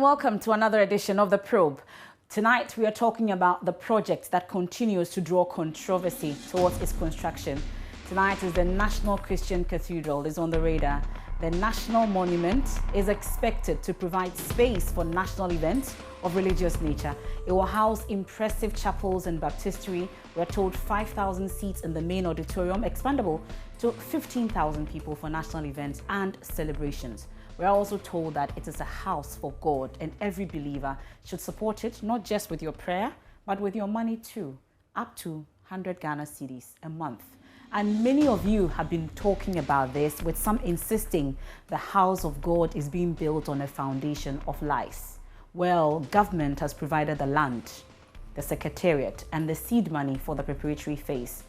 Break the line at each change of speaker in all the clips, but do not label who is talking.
welcome to another edition of The Probe. Tonight we are talking about the project that continues to draw controversy towards its construction. Tonight is the National Christian Cathedral is on the radar. The national monument is expected to provide space for national events of religious nature. It will house impressive chapels and baptistry. We're told 5,000 seats in the main auditorium, expandable to 15,000 people for national events and celebrations. We're also told that it is a house for God and every believer should support it, not just with your prayer, but with your money too, up to 100 Ghana cedis a month. And many of you have been talking about this, with some insisting the house of God is being built on a foundation of lies. Well, government has provided the land, the secretariat, and the seed money for the preparatory phase.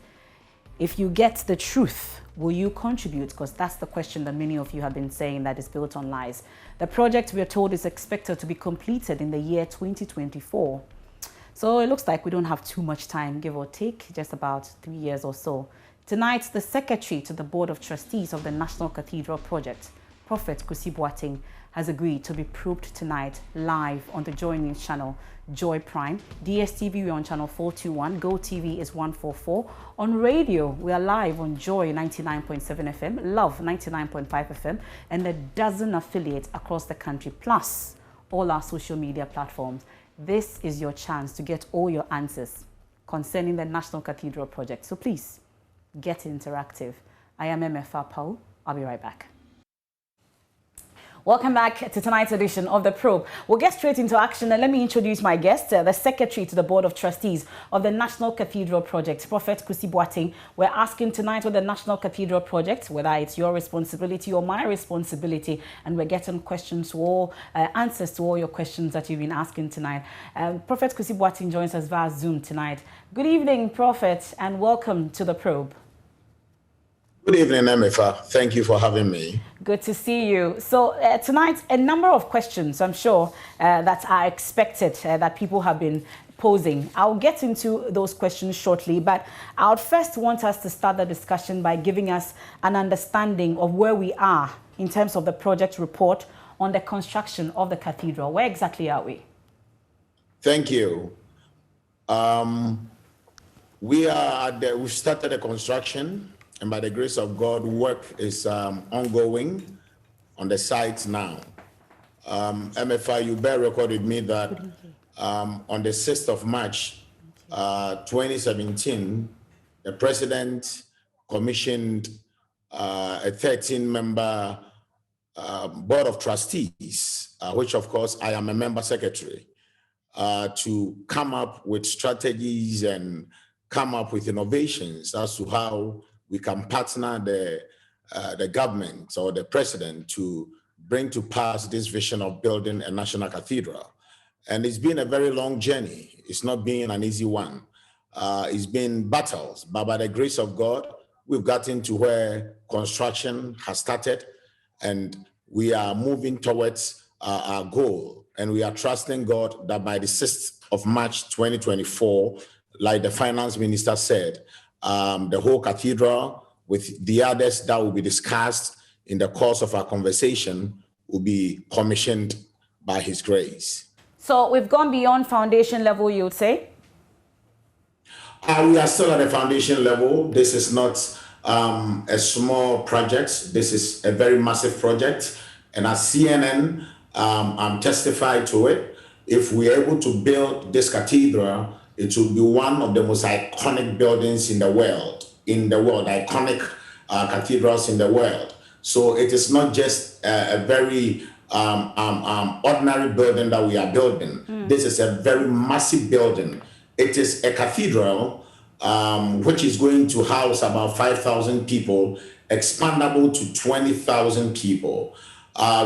If you get the truth, will you contribute? Because that's the question that many of you have been saying, that is built on lies. The project, we are told, is expected to be completed in the year 2024. So it looks like we don't have too much time, give or take, just about 3 years or so. Tonight, the Secretary to the Board of Trustees of the National Cathedral Project, Prophet Kwesi Boateng, has agreed to be probed tonight live on the JoyNews channel, Joy Prime. DSTV, we're on channel 421. GoTV is 144. On radio, we are live on Joy 99.7 FM, Love 99.5 FM, and a dozen affiliates across the country, plus all our social media platforms. This is your chance to get all your answers concerning the National Cathedral Project. So please, get interactive. I am MFA Paul. I'll be right back. Welcome back to tonight's edition of The Probe. We'll get straight into action, and let me introduce my guest, the Secretary to the Board of Trustees of the National Cathedral Project, Prophet Kwesi Boateng. We're asking tonight with the National Cathedral Project, whether it's your responsibility or my responsibility, and we're getting questions to all, answers to all your questions that you've been asking tonight. Prophet Kwesi Boateng joins us via Zoom tonight. Good evening, Prophet, and welcome to The Probe.
Good evening, MFA. Thank you for having me.
Good to see you. So tonight, a number of questions, I'm sure, that are expected, that people have been posing. I'll get into those questions shortly, but I would first want us to start the discussion by giving us an understanding of where we are in terms of the project report on the construction of the cathedral. Where exactly are we?
Thank you. We've started the construction. And by the grace of God, work is ongoing on the site now. MFI, you bear record with me that on the 6th of March, 2017, the President commissioned a 13-member Board of Trustees, which of course I am a member secretary, to come up with strategies and come up with innovations as to how we can partner the government or the president to bring to pass this vision of building a national cathedral. And it's been a very long journey. It's not been an easy one. It's been battles, but by the grace of God, we've gotten to where construction has started, and we are moving towards our goal. And we are trusting God that by the 6th of March, 2024, like the finance minister said, the whole cathedral with the others that will be discussed in the course of our conversation will be commissioned by His grace.
So we've gone beyond foundation level, you would say?
We are still at the foundation level. This is not a small project. This is a very massive project. And as CNN, I'm testified to it. If we're able to build this cathedral, it will be one of the most iconic buildings in the world, iconic cathedrals in the world. So it is not just a very ordinary building that we are building. This is a very massive building. It is a cathedral which is going to house about 5,000 people, expandable to 20,000 people.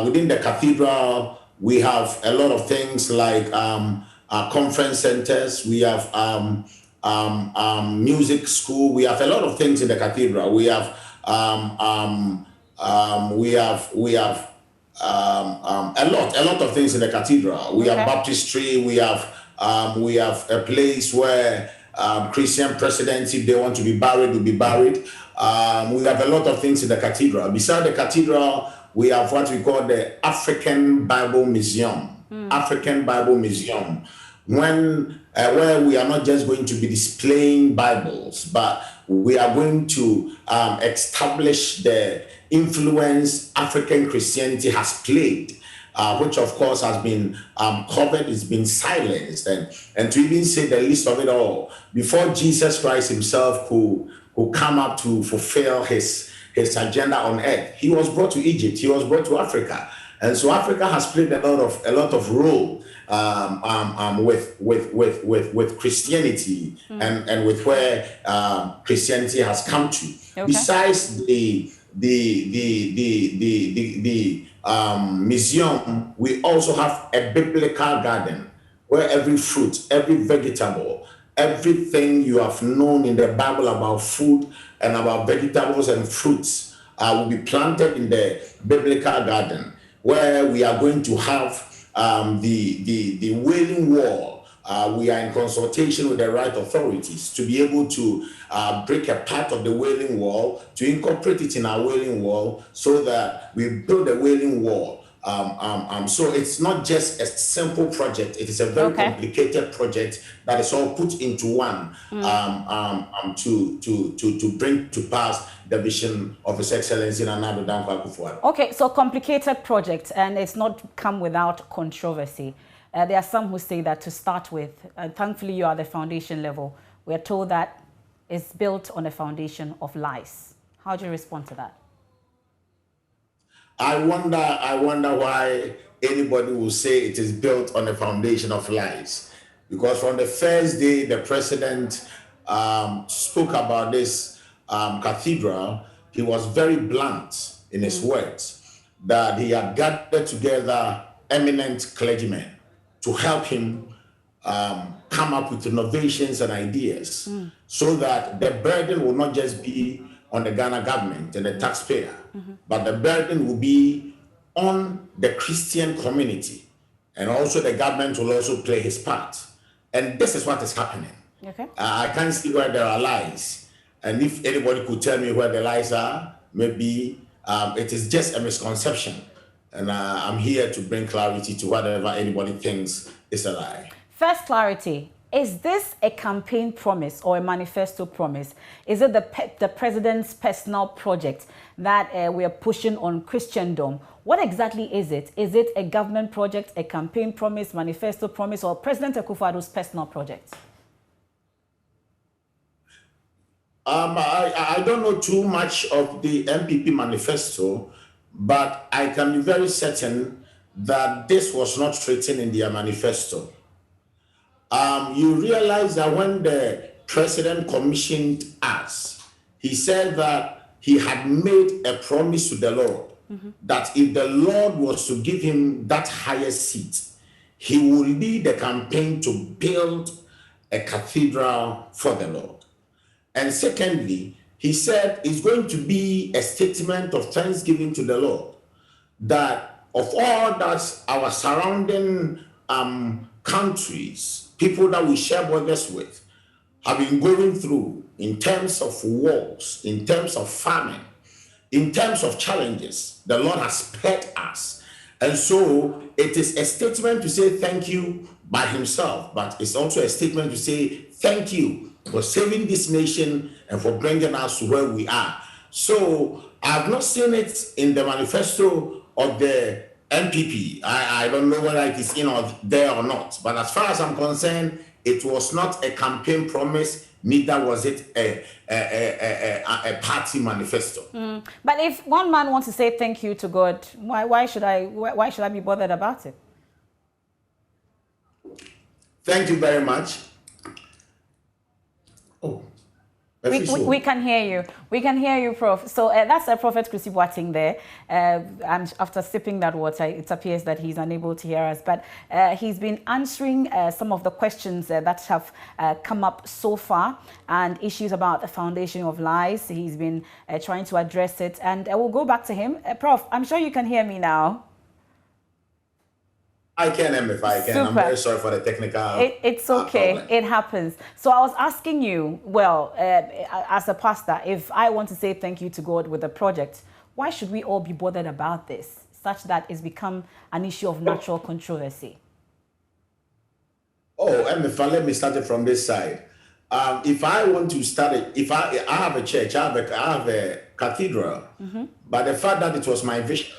Within the cathedral, we have a lot of things like conference centers, we have music school, we have a lot of things in the cathedral. We have a lot of things in the cathedral. We have baptistry, we have a place where Christian presidents, if they want to be buried, will be buried. We have a lot of things in the cathedral. Beside the cathedral, we have what we call the African Bible Museum. African Bible Museum, when where we are not just going to be displaying Bibles, but we are going to establish the influence African Christianity has played, which of course has been covered, it's been silenced, and to even say the least of it all, before Jesus Christ himself could come up to fulfill his agenda on earth, he was brought to Egypt, he was brought to Africa. And so Africa has played a lot of role with Christianity and with where Christianity has come to. Okay. Besides the museum, we also have a biblical garden where every fruit, every vegetable, everything you have known in the Bible about food and about vegetables and fruits will be planted in the biblical garden, where we are going to have the Wailing Wall. We are in consultation with the right authorities to be able to break a part of the Wailing Wall, to incorporate it in our Wailing Wall, so that we build a Wailing Wall. So it's not just a simple project, it is a very complicated project that is all put into one to bring to pass the vision of His Excellency Nana Addo Dankwa Akufo-Addo.
Okay, so complicated project, and it's not come without controversy. There are some who say that to start with, thankfully you are the foundation level, we are told that it's built on a foundation of lies. How do you respond to that?
I wonder why anybody will say it is built on a foundation of lies. Because from the first day the president spoke about this cathedral, he was very blunt in his words, that he had gathered together eminent clergymen to help him come up with innovations and ideas, so that the burden will not just be on the Ghana government and the taxpayer, but the burden will be on the Christian community, and also the government will also play his part. And this is what is happening. Okay. I can't see where there are lies, and if anybody could tell me where the lies are, maybe it is just a misconception, and I'm here to bring clarity to whatever anybody thinks is a lie.
First, clarity. Is this a campaign promise or a manifesto promise? Is it the president's personal project that we are pushing on Christendom? What exactly is it? Is it a government project, a campaign promise, manifesto promise, or President Akufo-Addo's personal project?
I don't know too much of the MPP manifesto, but I can be very certain that this was not written in their manifesto. You realize that when the president commissioned us, he said that he had made a promise to the Lord, that if the Lord was to give him that higher seat, he will lead the campaign to build a cathedral for the Lord. And secondly, he said it's going to be a statement of thanksgiving to the Lord, that of all that our surrounding countries, people that we share borders with, have been going through in terms of wars, in terms of famine, in terms of challenges, the Lord has spared us. And so it is a statement to say thank you by himself, but it's also a statement to say thank you for saving this nation and for bringing us to where we are. So I've not seen it in the manifesto of the MPP. I don't know whether it is there or not, but as far as I'm concerned, it was not a campaign promise, neither was it a party manifesto.
But if one man wants to say thank you to God, why should I be bothered about it?
Thank you very much. Oh.
We can hear you. We can hear you, Prof. So that's Prophet Chrissy Boateng there. And after sipping that water, it appears that he's unable to hear us. But he's been answering some of the questions that have come up so far, and issues about the foundation of lies. He's been trying to address it. And we'll go back to him. Prof, I'm sure you can hear me now.
I can, if I can. Super. I'm very sorry for the technical
It's okay. Problem. It happens. So I was asking you, well, as a pastor, if I want to say thank you to God with the project, why should we all be bothered about this, such that it's become an issue of natural controversy?
Oh, let me start it from this side. If I want to start it, if I have a church, I have a cathedral, but the fact that it was my vision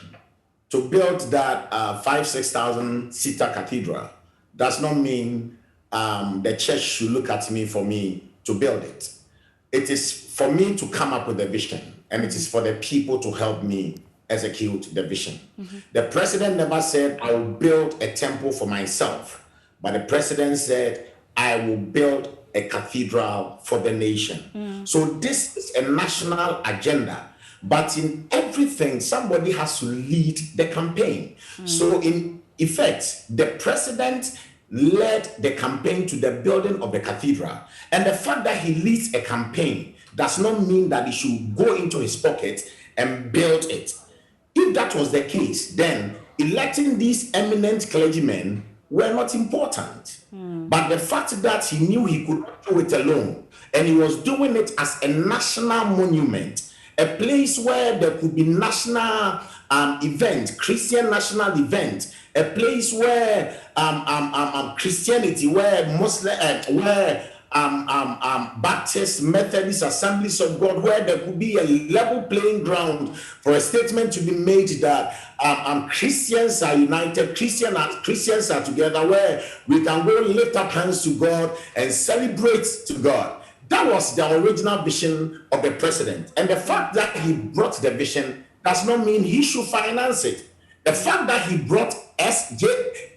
to build that 5,000-6,000 seater cathedral does not mean the church should look at me for me to build it. It is for me to come up with a vision, and it is for the people to help me execute the vision. The president never said, I will build a temple for myself, but the president said, I will build a cathedral for the nation. So this is a national agenda, but in everything, somebody has to lead the campaign. So in effect, the president led the campaign to the building of the cathedral. And the fact that he leads a campaign does not mean that he should go into his pocket and build it. If that was the case, then electing these eminent clergymen were not important. But the fact that he knew he could do it alone, and he was doing it as a national monument, a place where there could be national event, Christian national event, a place where Christianity, where Muslim, where Baptist, Methodist, Assemblies of God, where there could be a level playing ground for a statement to be made that Christians are united, Christians are together, where we can go lift up hands to God and celebrate to God. That was the original vision of the president. And the fact that he brought the vision does not mean he should finance it. The fact that he brought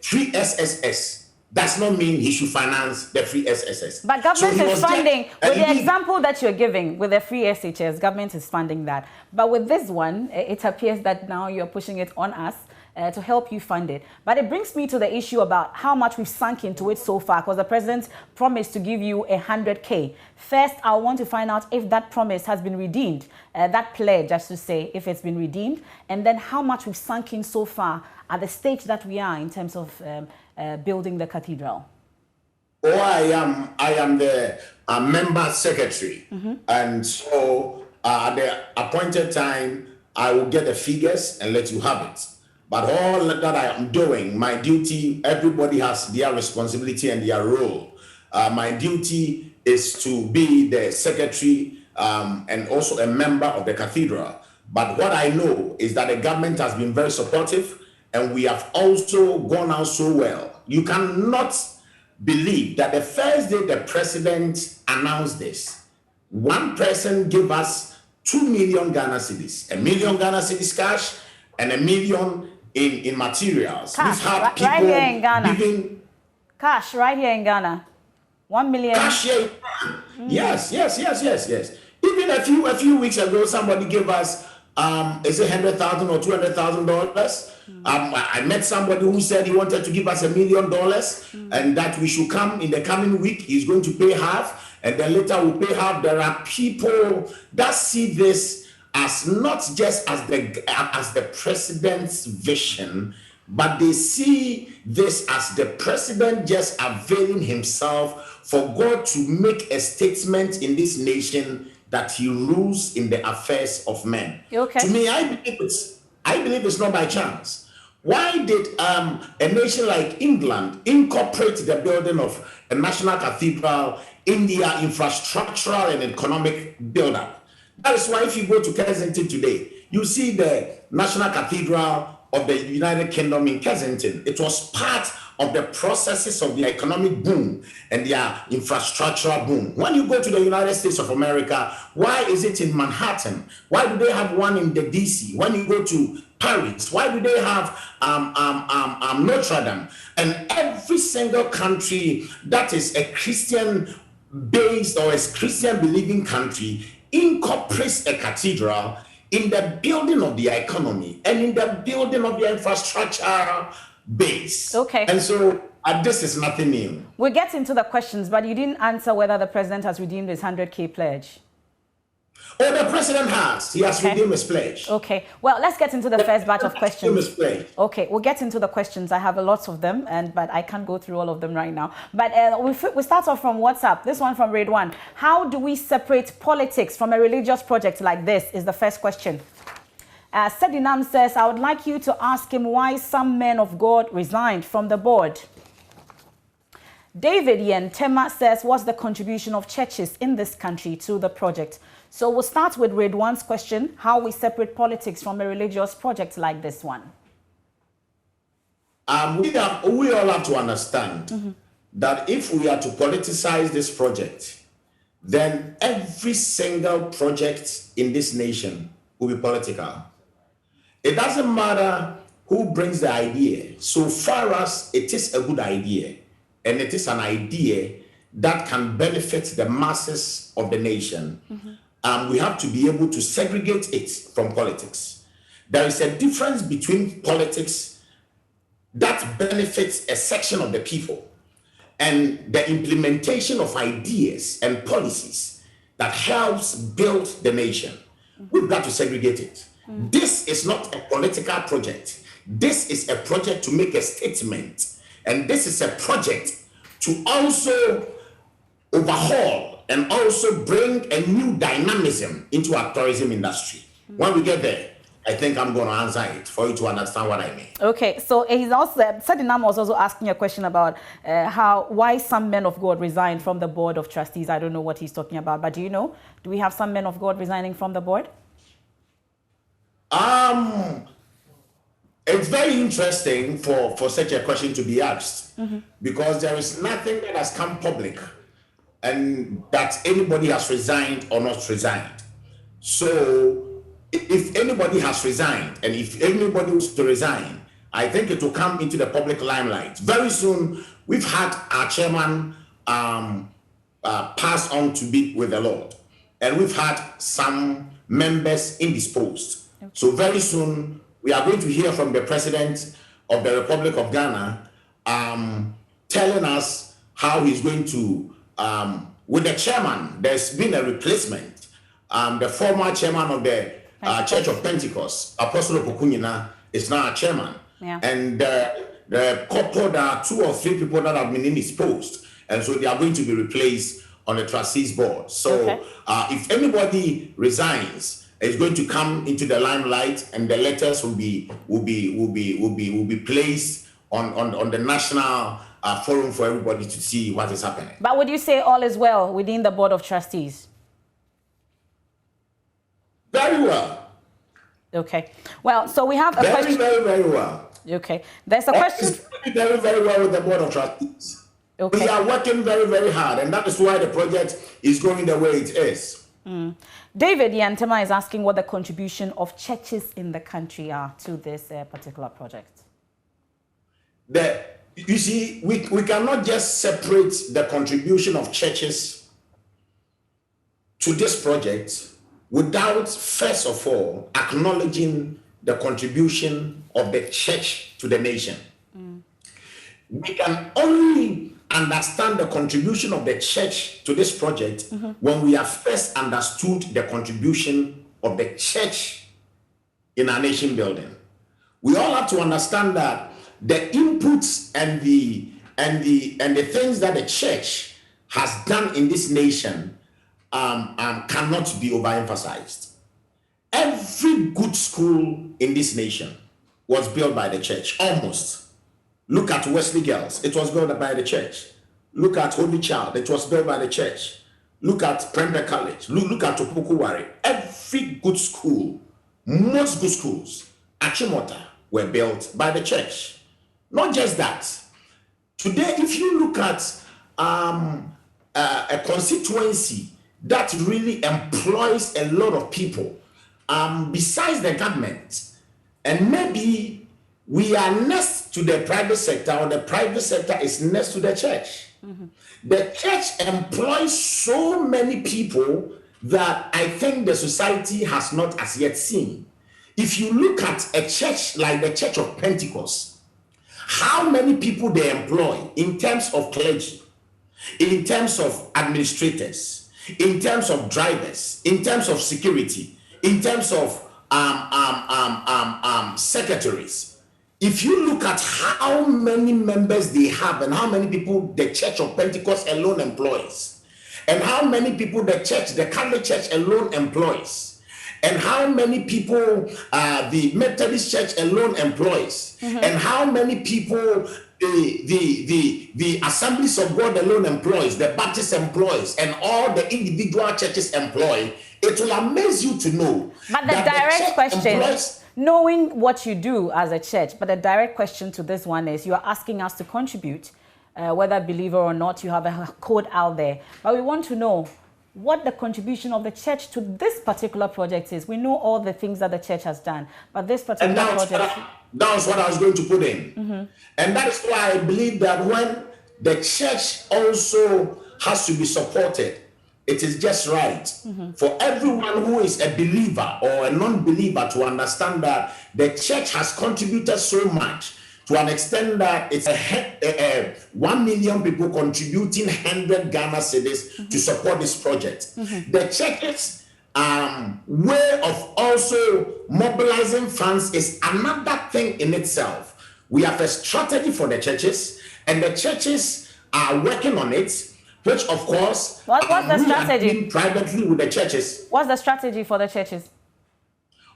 free SSS does not mean he should finance the free SSS.
But government is funding, with the example that you're giving, with the free SHS, government is funding that. But with this one, it appears that now you're pushing it on us to help you fund it. But it brings me to the issue about how much we've sunk into it so far, because the president promised to give you 100K. First, I want to find out if that promise has been redeemed, that pledge, just to say, if it's been redeemed, and then how much we've sunk in so far at the stage that we are in terms of building the cathedral.
Oh, I am the member secretary, and so at the appointed time, I will get the figures and let you have it. But all that I am doing, my duty, everybody has their responsibility and their role. My duty is to be the secretary and also a member of the cathedral. But what I know is that the government has been very supportive, and we have also gone out so well. You cannot believe that the first day the president announced this, one person gave us 2 million Ghana cedis, 1 million Ghana cedis cash, and 1 million in materials.
Cash,
We've had people
right here in Ghana.
giving
cash right here in Ghana. 1 million.
Cash here. Yes. Even a few weeks ago, somebody gave us is it $100,000 or $200,000? I met somebody who said he wanted to give us $1 million and that we should come in the coming week. He's going to pay half, and then later we'll pay half. There are people that see this as not just as the president's vision, but they see this as the president just availing himself for God to make a statement in this nation that he rules in the affairs of men.
Okay.
To me, I believe it's not by chance. Why did a nation like England incorporate the building of a national cathedral in their infrastructural and economic build-up? That is why if you go to Kensington today, you see the National Cathedral of the United Kingdom in Kensington. It was part of the processes of the economic boom and their infrastructural boom. When you go to the United States of America, why is it in Manhattan? Why do they have one in the DC? When you go to Paris, why do they have Notre Dame? And every single country that is a Christian-based or a Christian-believing country incorporates a cathedral in the building of the economy and in the building of the infrastructure base.
Okay.
And so this is nothing new.
We'll get into the questions, but you didn't answer whether the president has redeemed his 100K pledge.
Oh, the president has. He has redeemed his pledge.
Okay. Well, let's get into the first batch of questions.
Okay,
we'll get into the questions. I have lots of them, but I can't go through all of them right now. But we start off from WhatsApp. This one from Raid 1. How do we separate politics from a religious project like this is the first question. Sedinam says, I would like you to ask him why some men of God resigned from the board. David Yentema says, what's the contribution of churches in this country to the project? So we'll start with Grade 1's question, how we separate politics from a religious project like this one.
We all have to understand that if we are to politicize this project, then every single project in this nation will be political. It doesn't matter who brings the idea, so far as it is a good idea, and it is an idea that can benefit the masses of the nation, we have to be able to segregate it from politics. There is a difference between politics that benefits a section of the people and the implementation of ideas and policies that helps build the nation. We've got to segregate it. This is not a political project. This is a project to make a statement. And this is a project to also overhaul and also bring a new dynamism into our tourism industry. When we get there, I think I'm going to answer it for you to understand what I mean. Okay,
so he's also, Sadinam was also asking a question about why some men of God resigned from the board of trustees. I don't know what he's talking about, but do you know? Do we have some men of God resigning from the board?
It's very interesting for such a question to be asked because there is nothing that has come public and that anybody has resigned or not resigned. So if anybody has resigned and if anybody wants to resign, I think it will come into the public limelight. Very soon, we've had our chairman pass on to be with the Lord, and we've had some members indisposed. Okay. So very soon, we are going to hear from the President of the Republic of Ghana telling us how he's going to, with the chairman, there's been a replacement. The former chairman of the Church of Pentecost, Apostle Pokunyina, is now a chairman. Yeah. And the couple, there are 2 or 3 people that have been indisposed. And so they are going to be replaced on the trustees board. So if anybody resigns, it's going to come into the limelight, and the letters will be placed on the national forum for everybody to see what is happening.
But would you say all is well within the board of trustees?
Very well.
Okay. Well, so we have a question.
Very well.
Okay. There's a question.
It's very, very well with the board of trustees. Okay. We are working very, very hard, and that is why the project is going the way it is.
David Yantema is asking what the contribution of churches in the country are to this particular project.
You see, we cannot just separate the contribution of churches to this project without, first of all, acknowledging the contribution of the church to the nation. We can only understand the contribution of the church to this project when we have first understood the contribution of the church in our nation building. We all have to understand that the inputs and the things that the church has done in this nation cannot be overemphasized. Every good school in this nation was built by the church, almost. Look at Wesley Girls, it was built by the church. Look at Holy Child, it was built by the church. Look at Premier College, look at Topukuwari. Every good school, most good schools, Achimota, were built by the church. Not just that. Today, if you look at a constituency that really employs a lot of people, besides the government, and maybe we are next to the private sector, or the private sector is next to the church. The church employs so many people that I think the society has not as yet seen. If you look at a church like the Church of Pentecost, how many people they employ in terms of clergy, in terms of administrators, in terms of drivers, in terms of security, in terms of secretaries. If you look at how many members they have and how many people the Church of Pentecost alone employs, and how many people the Catholic Church alone employs, and how many people the Methodist Church alone employs, and how many people the Assemblies of God alone employs, the Baptist employs, and all the individual churches employ, it will amaze you to know.
But the direct question, knowing what you do as a church, but the direct question to this one is, you are asking us to contribute, whether believer or not, you have a code out there. But we want to know what the contribution of the church to this particular project is. We know all the things that the church has done, but this particular project...
That was what I was going to put in. And that is why I believe that when the church also has to be supported, it is just right for everyone who is a believer or a non-believer to understand that the church has contributed so much to an extent that it's 1 million people contributing 100 Ghana cedis to support this project. The church's way of also mobilizing funds is another thing in itself. We have a strategy for the churches, and the churches are working on it, which of course,
what's the strategy?
Privately with the churches.
What's the strategy for the churches?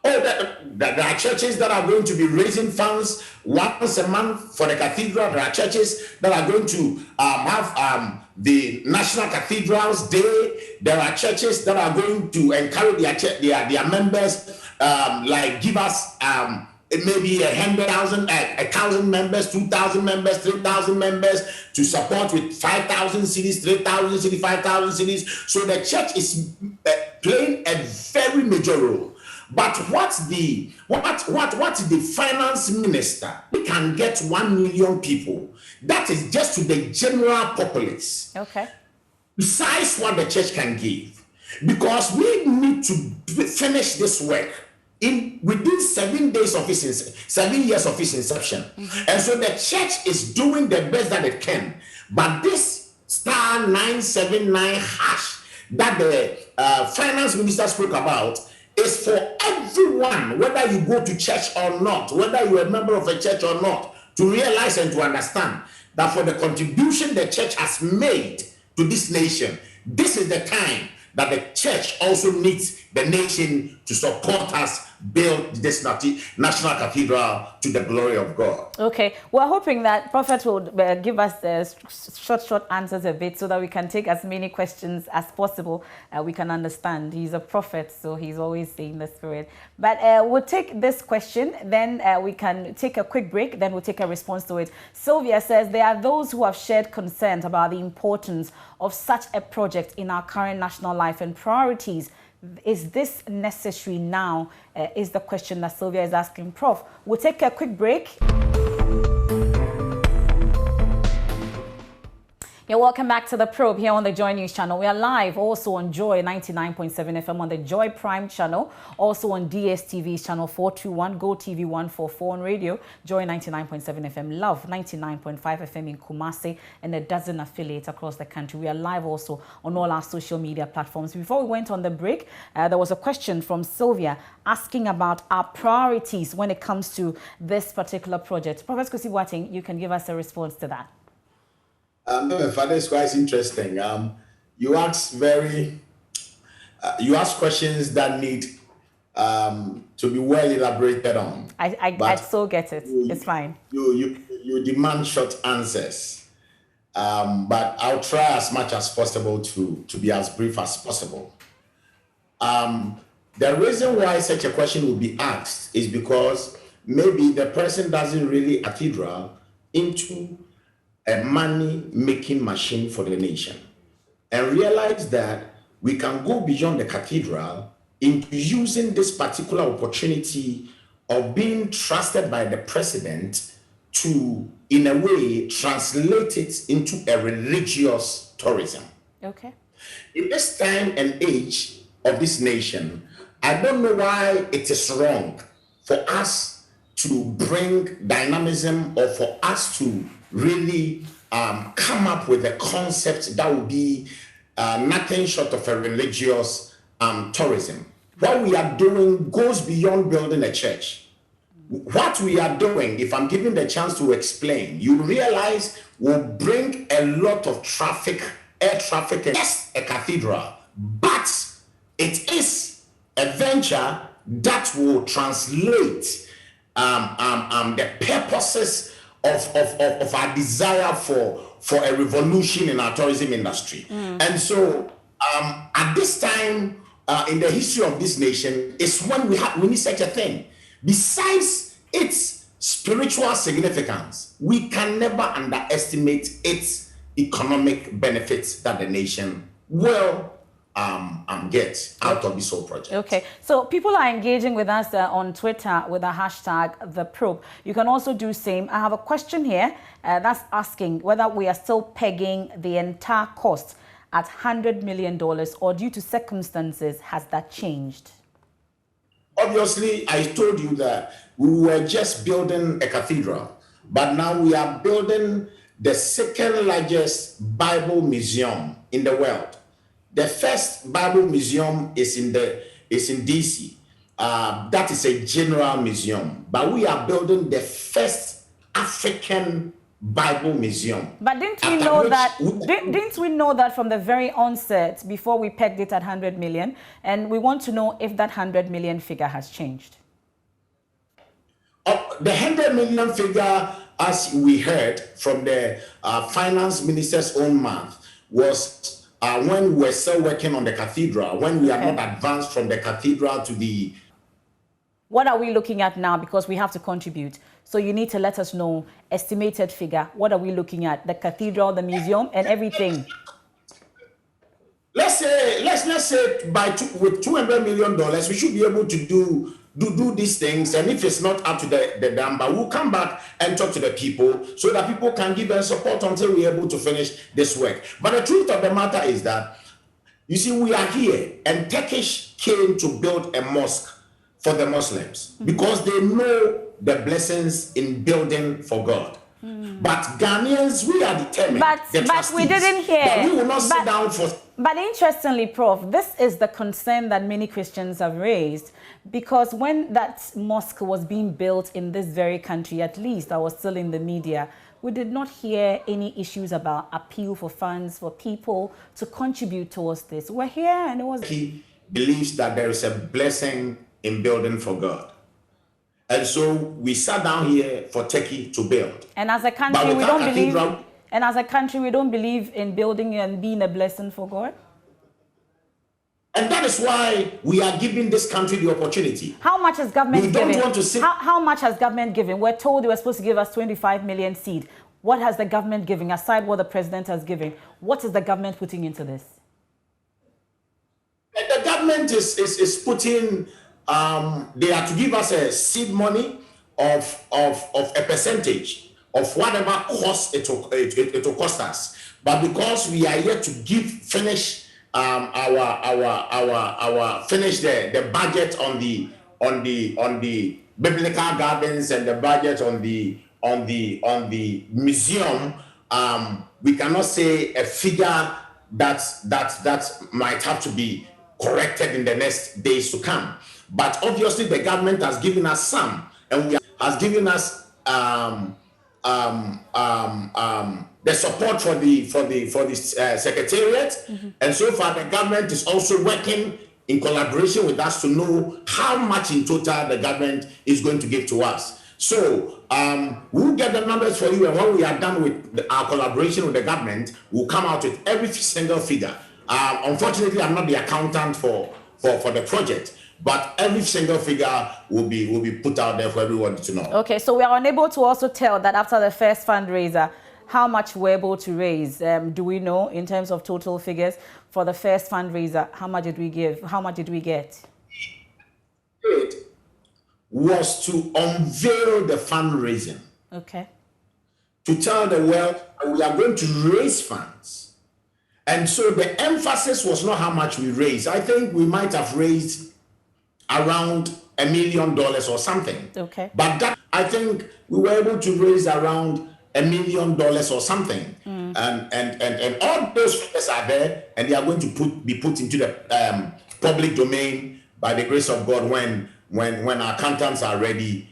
Oh, there are churches that are going to be raising funds once a month for the cathedral. There are churches that are going to have the National Cathedrals Day. There are churches that are going to encourage their members, like give us maybe 100,000, 1,000 members, 2,000 members, 3,000 members to support with 5,000 cedis, 3,000 cedis, 5,000 cedis. So the church is playing a very major role. But what the finance minister, we can get 1 million people. That is just to the general populace.
Okay.
Besides what the church can give, because we need to finish this work within 7 days of 7 years of its inception. And so the church is doing the best that it can. But this *979# that the finance minister spoke about is for everyone, whether you go to church or not, whether you're a member of a church or not, to realize and to understand that for the contribution the church has made to this nation, this is the time that the church also needs the nation to support us build this national cathedral to the glory of God. Okay,
we're hoping that Prophet will give us the short answers a bit so that we can take as many questions as possible. We can understand. He's a prophet, so he's always saying the Spirit. But we'll take this question, then we can take a quick break, then we'll take a response to it. Sylvia says, there are those who have shared concerns about the importance of such a project in our current national life and priorities. Is this necessary now? Is the question that Sylvia is asking. Prof, we'll take a quick break. Yeah, welcome back to The Probe here on the Joy News channel. We are live also on Joy 99.7 FM on the Joy Prime channel, also on DSTV's channel 421, Go TV 144 on radio, Joy 99.7 FM, Love 99.5 FM in Kumasi, and a dozen affiliates across the country. We are live also on all our social media platforms. Before we went on the break, there was a question from Sylvia asking about our priorities when it comes to this particular project. Professor Kusi Boateng, you can give us a response to that.
Father, it's quite interesting. You ask questions that need to be well elaborated on.
I so get it. It's fine.
You demand short answers, but I'll try as much as possible to be as brief as possible. The reason why such a question will be asked is because maybe the person doesn't really cathedral into a money-making machine for the nation, and realize that we can go beyond the cathedral into using this particular opportunity of being trusted by the president to, in a way, translate it into a religious tourism.
Okay.
In this time and age of this nation, I don't know why it is wrong for us to bring dynamism or for us to really come up with a concept that would be nothing short of a religious tourism. What we are doing goes beyond building a church. What we are doing, if I'm given the chance to explain, you realize will bring a lot of traffic, air traffic, yes, a cathedral, but it is a venture that will translate the purposes of our desire for a revolution in our tourism industry. And so at this time in the history of this nation is when we need such a thing. Besides its spiritual significance, we can never underestimate its economic benefits that the nation will get out of this whole project.
Okay, so people are engaging with us on Twitter with the hashtag The Probe. You can also do same. I have a question here that's asking whether we are still pegging the entire cost at $100 million, or due to circumstances, has that changed?
Obviously, I told you that we were just building a cathedral, but now we are building the second largest Bible museum in the world. The first Bible museum is in DC. That is a general museum, but we are building the first African Bible museum.
But didn't we know that? Didn't we know that from the very onset before we pegged it at 100 million? And we want to know if that 100 million figure has changed.
The 100 million figure, as we heard from the finance minister's own mouth, was when we were still working on the cathedral, when we are not advanced from the cathedral to the...
What are we looking at now? Because we have to contribute. So you need to let us know estimated figure. What are we looking at? The cathedral, the museum, and everything. Let's say
with $200 million, we should be able to do these things. And if it's not up to the number, we'll come back and talk to the people so that people can give us support until we're able to finish this work. But the truth of the matter is that, you see, we are here, and Turkish came to build a mosque for the Muslims because they know the blessings in building for God. But Ghanaians, we are determined.
But we didn't hear.
That we will not sit down for...
But interestingly, Prof, this is the concern that many Christians have raised, because when that mosque was being built in this very country, at least I was still in the media, we did not hear any issues about appeal for funds for people to contribute towards this. We're here and it was...
He believes that there is a blessing in building for God. And so we sat down here for Turkey to build.
And as a country, we don't believe... And as a country, we don't believe in building and being a blessing for God?
And that is why we are giving this country the opportunity.
How much has government given?
We don't want to see...
How much has government given? We're told they were supposed to give us 25 million seed. What has the government given, aside what the president has given? What is the government putting into this?
The government is putting... they are to give us a seed money of a percentage of whatever cost it will cost us. But because we are here to finish the budget on the biblical gardens and the budget on the museum, we cannot say a figure that might have to be corrected in the next days to come. But obviously the government has given us some, and has given us the support for the secretariat, and so far the government is also working in collaboration with us to know how much in total the government is going to give to us. So we'll get the numbers for you, and when we are done with our collaboration with the government, we'll come out with every single figure. Unfortunately, I'm not the accountant for the project, but every single figure will be put out there for everyone to know. Okay,
so we are unable to also tell that after the first fundraiser, how much we're able to raise. Do we know in terms of total figures for the first fundraiser? How much did we give? How much did we get?
It was to unveil the fundraising.
Okay.
To tell the world we are going to raise funds. And so the emphasis was not how much we raised. I think we might have raised around $1 million or something.
Okay.
But that, I think we were able to raise around $1 million or something. And all those figures are there, and they are going to be put into the public domain by the grace of God when our accountants are ready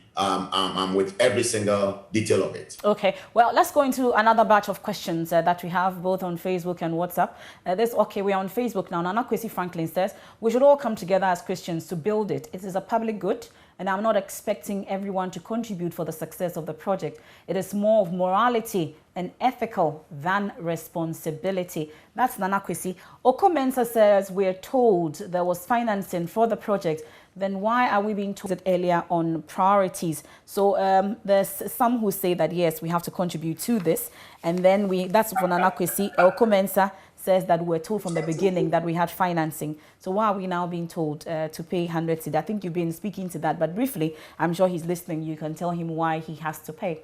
with every single detail of it.
Okay, well, let's go into another batch of questions that we have both on Facebook and WhatsApp. We're on Facebook now. Nana Kwesi Franklin says, we should all come together as Christians to build it. It is a public good, and I'm not expecting everyone to contribute for the success of the project. It is more of morality and ethical than responsibility. That's Nana Kwesi. Okomensa says we're told there was financing for the project. Then why are we being told earlier on priorities? So there's some who say that yes, we have to contribute to this, and then that's for Nana Kwesi. Okomensa says that we're told from the beginning that we had financing. So why are we now being told to pay 100 cedi? I think you've been speaking to that, but briefly, I'm sure he's listening. You can tell him why he has to pay.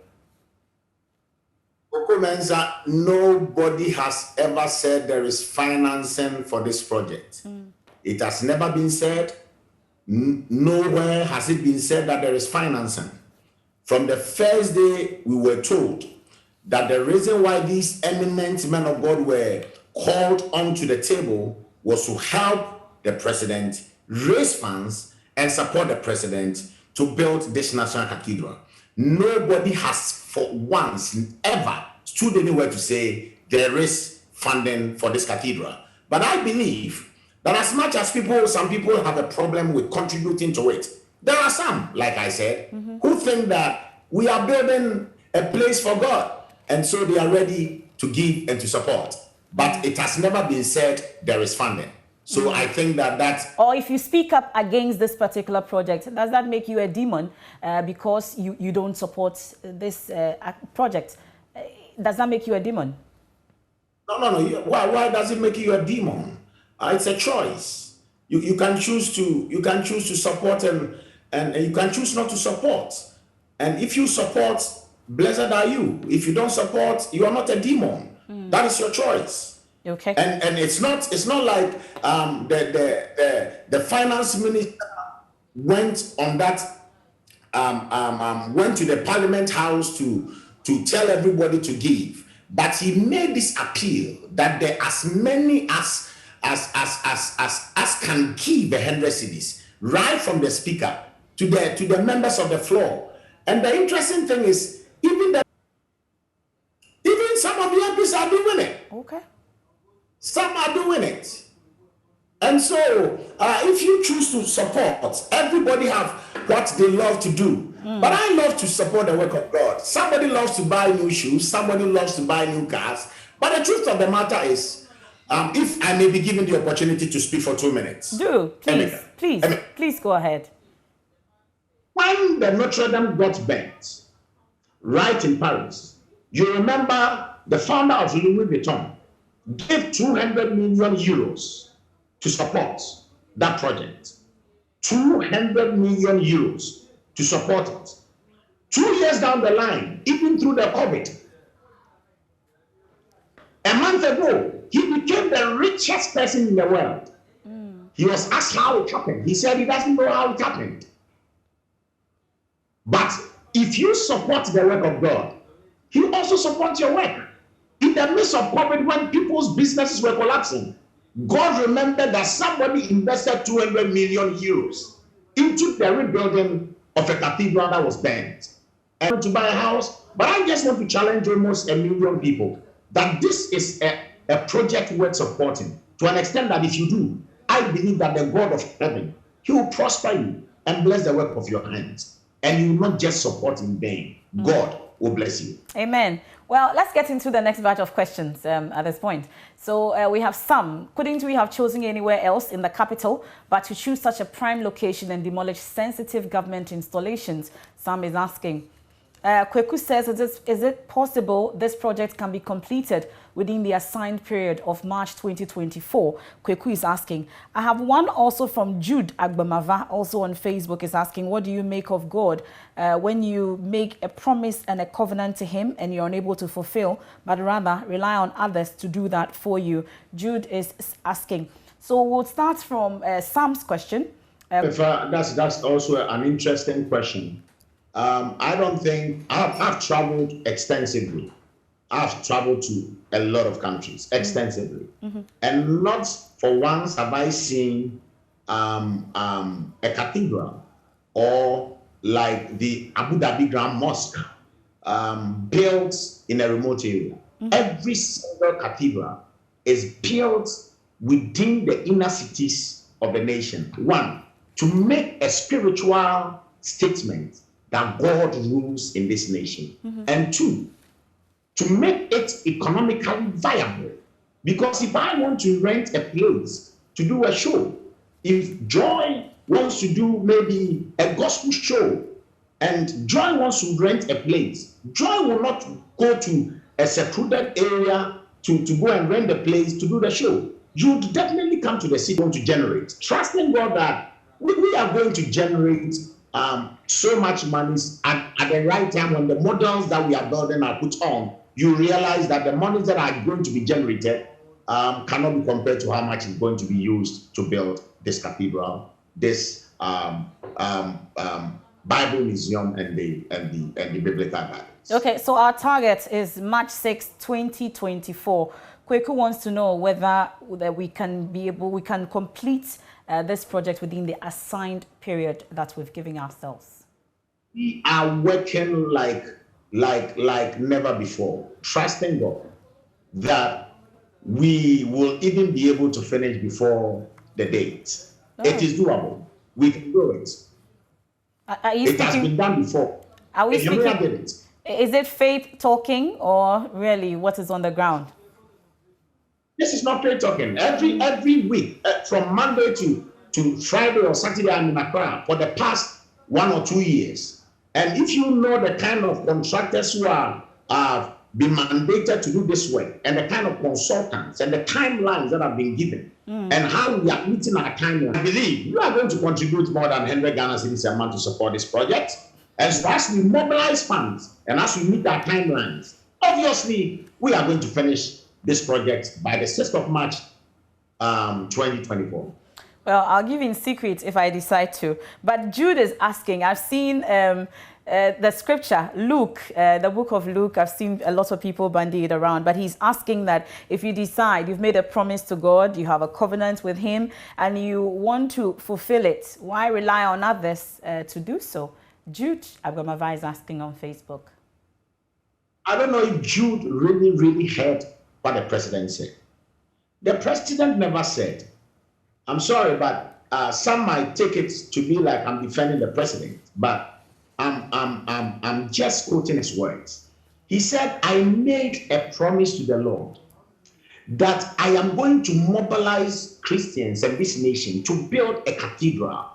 Okomensa, nobody has ever said there is financing for this project. It has never been said. Nowhere has it been said that there is financing. From the first day, we were told that the reason why these eminent men of God were called onto the table was to help the president raise funds and support the president to build this national cathedral. Nobody has for once ever stood anywhere to say there is funding for this cathedral. But I believe that as much as some people have a problem with contributing to it, there are some, like I said, who think that we are building a place for God, and so they are ready to give and to support. But it has never been said there is funding. So I think that's...
Or if you speak up against this particular project, does that make you a demon because you don't support this project? Does that make you a demon?
No. Why does it make you a demon? It's a choice. You can choose to support and you can choose not to support. And if you support, blessed are you. If you don't support, you are not a demon. That is your choice.
Okay.
And it's not like the finance minister went on that went to the Parliament House to tell everybody to give, but he made this appeal that there as many as can give 100 cedis, right from the speaker to the members of the floor. And the interesting thing is, even some of the MPs are doing it.
Okay.
Some are doing it. And so, if you choose to support, everybody have what they love to do. But I love to support the work of God. Somebody loves to buy new shoes. Somebody loves to buy new cars. But the truth of the matter is, if I may be given the opportunity to speak for 2 minutes.
Please go ahead.
When the Notre Dame got burnt, right in Paris, you remember the founder of Louis Vuitton gave 200 million euros to support that project. 200 million euros to support it. 2 years down the line, even through the COVID, a month ago, he became the richest person in the world. He was asked how it happened. He said he doesn't know how it happened. But if you support the work of God, He also supports your work. In the midst of COVID, when people's businesses were collapsing, God remembered that somebody invested 200 million euros into the rebuilding of a cathedral that was burnt. And to buy a house, but I just want to challenge almost 1 million people that this is a project worth supporting, to an extent that if you do, I believe that the God of heaven, He will prosper you and bless the work of your hands. And you will not just support in vain. God will bless you.
Amen. Well, let's get into the next batch of questions at this point. So we have some. Couldn't we have chosen anywhere else in the capital, but to choose such a prime location and demolish sensitive government installations? Sam is asking. Kweku says, is it possible this project can be completed within the assigned period of March 2024? Kweku is asking. I have one also from Jude Agbamava, also on Facebook, is asking, what do you make of God when you make a promise and a covenant to Him and you're unable to fulfill, but rather rely on others to do that for you? Jude is asking. So we'll start from Sam's question.
That's also an interesting question. I don't think I've traveled extensively. I've traveled to a lot of countries extensively, and not for once have I seen a cathedral or like the Abu Dhabi Grand Mosque built in a remote area. Every single cathedral is built within the inner cities of the nation. One, to make a spiritual statement that God rules in this nation. And two, to make it economically viable. Because if I want to rent a place to do a show, if Joy wants to do maybe a gospel show, and Joy wants to rent a place, Joy will not go to a secluded area to go and rent a place to do the show. You would definitely come to the city to generate, trusting God that we are going to generate so much money at the right time when the models that we are building are put on. You realize that the monies that are going to be generated cannot be compared to how much is going to be used to build this cathedral, this Bible museum, and the biblical gardens.
Okay, so our target is March 6, 2024. Kweku wants to know whether we can complete this project within the assigned period that we've given ourselves.
We are working like never before, trusting God that we will even be able to finish before the date. Oh. It is doable. We can do it. It has been done before.
Are we speaking? Is it faith talking or really what is on the ground?
This is not faith talking. Every week, from Monday to Friday or Saturday, I'm in Accra for the past 1 or 2 years. And if you know the kind of contractors who are been mandated to do this work, and the kind of consultants and the timelines that have been given, and how we are meeting our timeline, I believe you are going to contribute more than 100 Ghana cedis a month to support this project. And so as we mobilize funds and as we meet our timelines, obviously we are going to finish this project by the 6th of March, 2024.
Well, I'll give in secret if I decide to. But Jude is asking, I've seen the scripture, Luke, the book of Luke, I've seen a lot of people bandy it around, but he's asking that if you decide, you've made a promise to God, you have a covenant with him, and you want to fulfill it, why rely on others to do so? Jude Abgamava is asking on Facebook.
I don't know if Jude really heard what the president said. The president never said, I'm sorry, but some might take it to be like I'm defending the president, but I'm just quoting his words. He said, I made a promise to the Lord that I am going to mobilize Christians and this nation to build a cathedral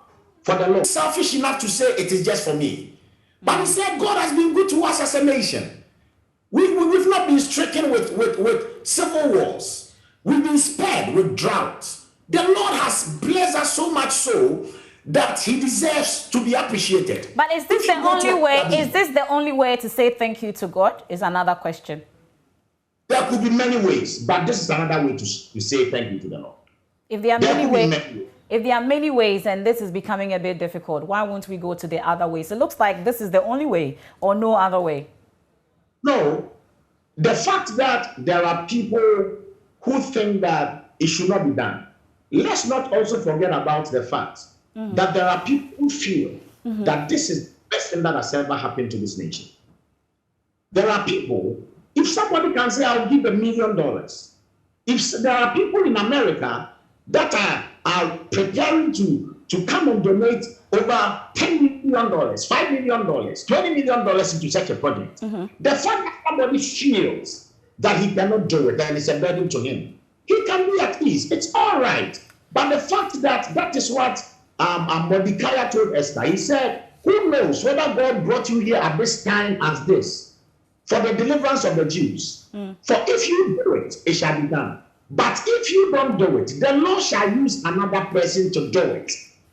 for the Lord. Selfish enough to say it is just for me. But he said God has been good to us as a nation. We've not been stricken with civil wars. We've been spared with drought. The Lord has blessed us so much so that he deserves to be appreciated.
But is this the only way? Is this the only way to say thank you to God? Is another question.
There could be many ways, but this is another way to say thank you to the Lord.
If there are many ways, if there are many ways and this is becoming a bit difficult, why won't we go to the other ways? It looks like this is the only way or no other way. No,
the fact that there are people who think that it should not be done. Let's not also forget about the fact that there are people who feel that this is the best thing that has ever happened to this nation. There are people, if somebody can say, I'll give $1 million, if there are people in America that are preparing to come and donate over $10 million, $5 million, $20 million into such a project, the fact that somebody feels that he cannot do it and it's a burden to him, he can be at ease. It's all right. But the fact that is what Mordecai told Esther. He said, who knows whether God brought you here at this time as this for the deliverance of the Jews. For if you do it, it shall be done. But if you don't do it, the Lord shall use another person to do it.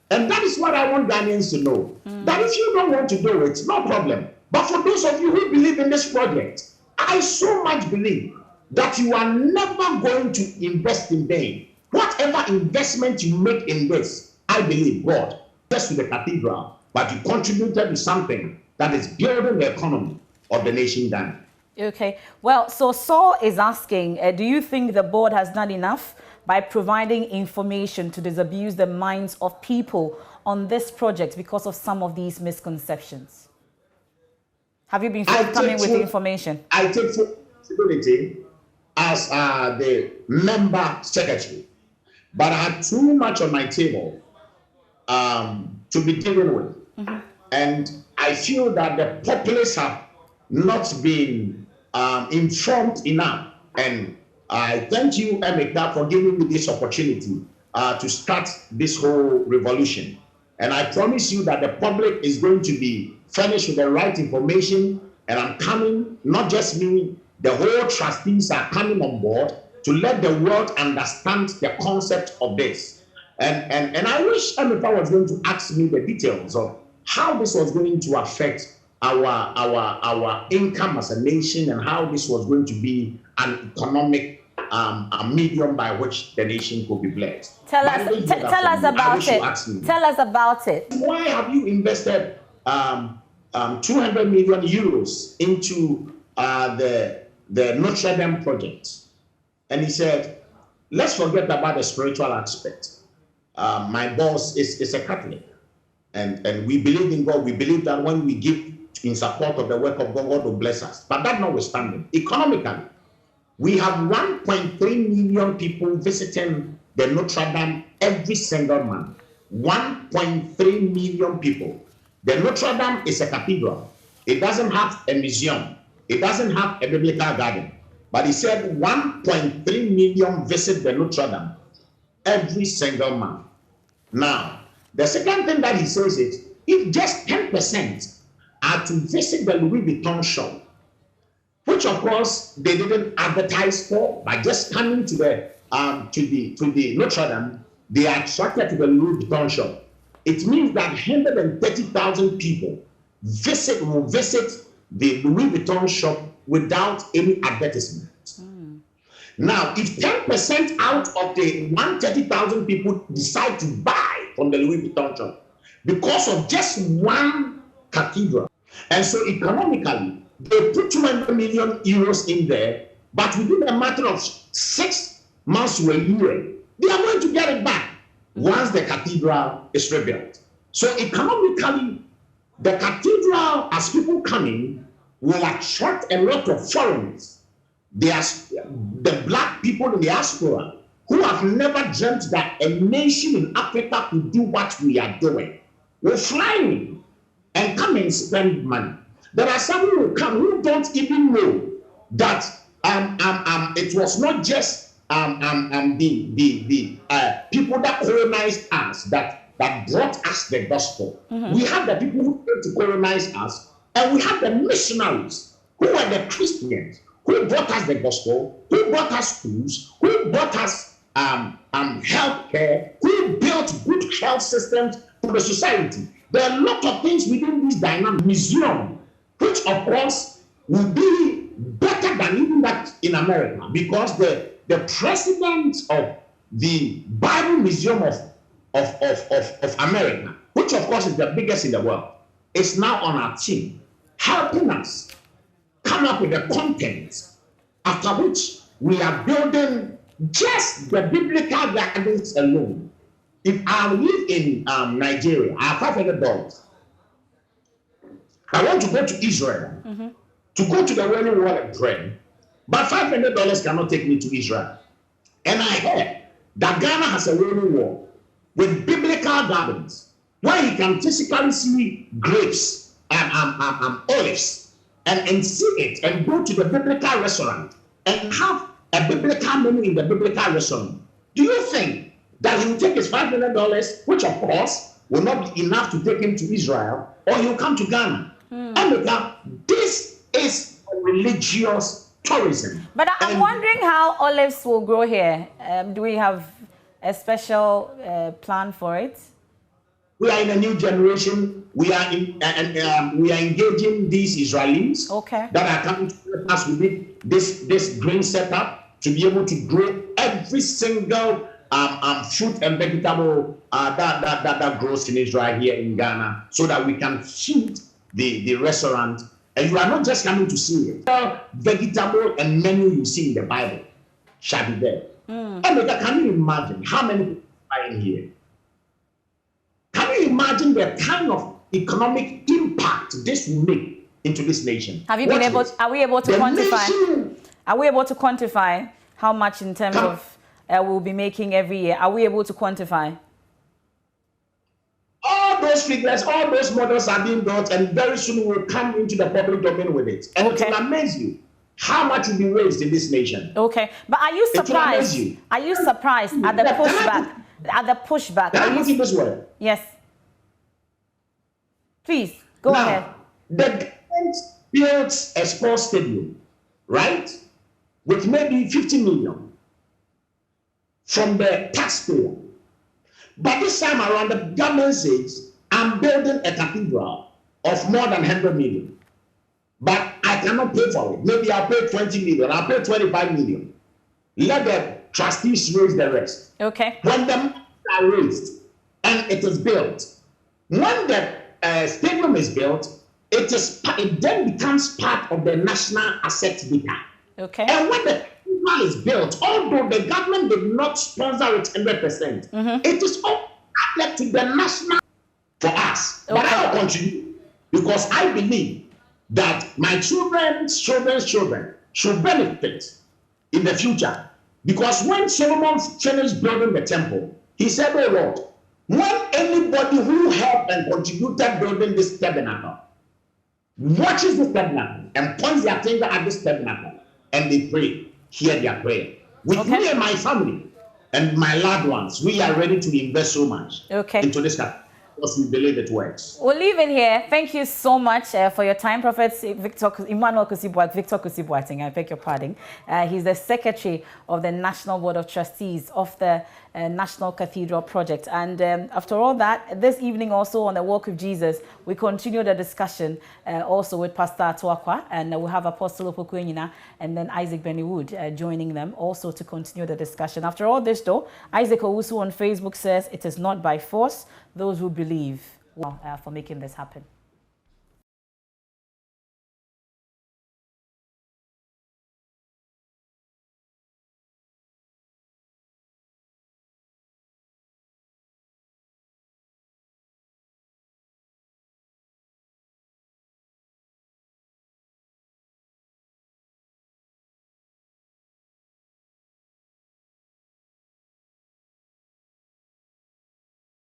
And that is what I want Ghanaians to know. That if you don't want to do it, no problem. But for those of you who believe in this project, I so much believe that you are never going to invest in vain. Whatever investment you make in this, I believe God, just to the cathedral, but you contributed to something that is building the economy of the nation Ghana.
Okay. Well, so Saul is asking, do you think the board has done enough by providing information to disabuse the minds of people on this project because of some of these misconceptions? Have you been forthcoming with the information?
I take full responsibility as the member secretary, but I had too much on my table to be dealing with. And I feel that the populace have not been informed enough. And I thank you, Emeka, for giving me this opportunity to start this whole revolution. And I promise you that the public is going to be furnished with the right information. And I'm coming, not just me, the whole trustees are coming on board to let the world understand the concept of this. And I wish Emeka was going to ask me the details of how this was going to affect our income as a nation and how this was going to be an economic a medium by which the nation could be blessed.
Tell us about it. Tell us about it.
Why have you invested 200 million euros into the Notre Dame project? And he said, let's forget about the spiritual aspect. My boss is a Catholic, and we believe in God. We believe that when we give in support of the work of God, God will bless us. But that notwithstanding, economically, we have 1.3 million people visiting the Notre Dame every single month. 1.3 million people. The Notre Dame is a cathedral. It doesn't have a museum. It doesn't have a biblical garden. But he said 1.3 million visit the Notre Dame every single month. Now, the second thing that he says is, if just 10% are to visit the Louis Vuitton shop, which of course they didn't advertise for, by just coming to the Notre Dame, they are attracted to the Louis Vuitton shop. It means that 130,000 people will visit the Louis Vuitton shop without any advertisement. Now, if 10% out of the 130,000 people decide to buy from the Louis Vuitton shop because of just one cathedral, and so economically, they put 200 million euros in there, but within a matter of 6 months to a year, they are going to get it back once the cathedral is rebuilt. So economically, the cathedral, as people come in, will attract a lot of foreigners. The black people in the diaspora who have never dreamt that a nation in Africa could do what we are doing will fly in and come and spend money. There are some who will come who don't even know that it was not just the people that colonized us that brought us the gospel. We have the people who came to colonize us, and we have the missionaries who were the Christians who brought us the gospel, who brought us schools, who brought us healthcare, who built good health systems for the society. There are a lot of things within this dynamic museum, which of course will be better than even that in America, because the president of the Bible Museum of America, which of course is the biggest in the world, is now on our team, helping us come up with the content after which we are building just the biblical gardens alone. If I live in Nigeria, I have $500. I want to go to Israel to go to the Wailing Wall and pray, but $500 cannot take me to Israel. And I heard that Ghana has a Wailing Wall with biblical gardens where you can physically see grapes and olives and see it and go to the biblical restaurant and have a biblical menu in the biblical restaurant. Do you think that he will take his $500, which of course will not be enough to take him to Israel, or he will come to Ghana? And this is religious tourism.
But I'm wondering how olives will grow here. Do we have a special plan for it?
We are in a new generation. We are engaging these Israelis that are coming to us with this green setup to be able to grow every single fruit and vegetable that grows in Israel here in Ghana, so that we can feed the restaurant. And you are not just coming to see it. Vegetable and menu you see in the Bible shall be there. And can you imagine how many people are in here? Can you imagine the kind of economic impact this will make into this nation?
Have you been able? Are we able to quantify? Are we able to quantify how much in terms of we'll be making every year? Are we able to quantify?
All those figures, all those models are being built, and very soon we will come into the public domain with it. And it will amaze you how much will be raised in this nation.
Okay, but are you surprised? Are you surprised at the pushback? At the pushback?
Can I put it this way?
Yes. Please go ahead.
The government built a sports stadium, right, with maybe 50 million from the taxpayer. But this time around, the government says, I'm building a cathedral of more than 100 million. But I cannot pay for it. Maybe I'll pay 20 million, I'll pay 25 million. Let the trustees raise the rest.
Okay.
When the money are raised and it is built, when the stadium is built, it then becomes part of the national asset data.
Okay.
And when the cathedral is built, although the government did not sponsor it 100%, it is all left to the national for us. Okay. But I will continue because I believe that my children's children should benefit in the future. Because when Solomon finished building the temple, he said, oh Lord, when anybody who helped and contributed building this tabernacle watches this tabernacle and points their finger at this tabernacle and they pray, hear their prayer. With me and my family and my loved ones, we are ready to invest so much into this capital because we believe it works.
We'll leave it here. Thank you so much for your time, Prophet Victor Kusibuating. I beg your pardon. He's the Secretary of the National Board of Trustees of the National Cathedral Project. And after all that, this evening also on the Walk with Jesus, we continue the discussion also with Pastor Atuakwa, and we'll have Apostle Opokuenyina and then Isaac Bennywood joining them also to continue the discussion. After all this though, Isaac Owusu on Facebook says, it is not by force, those who believe for making this happen.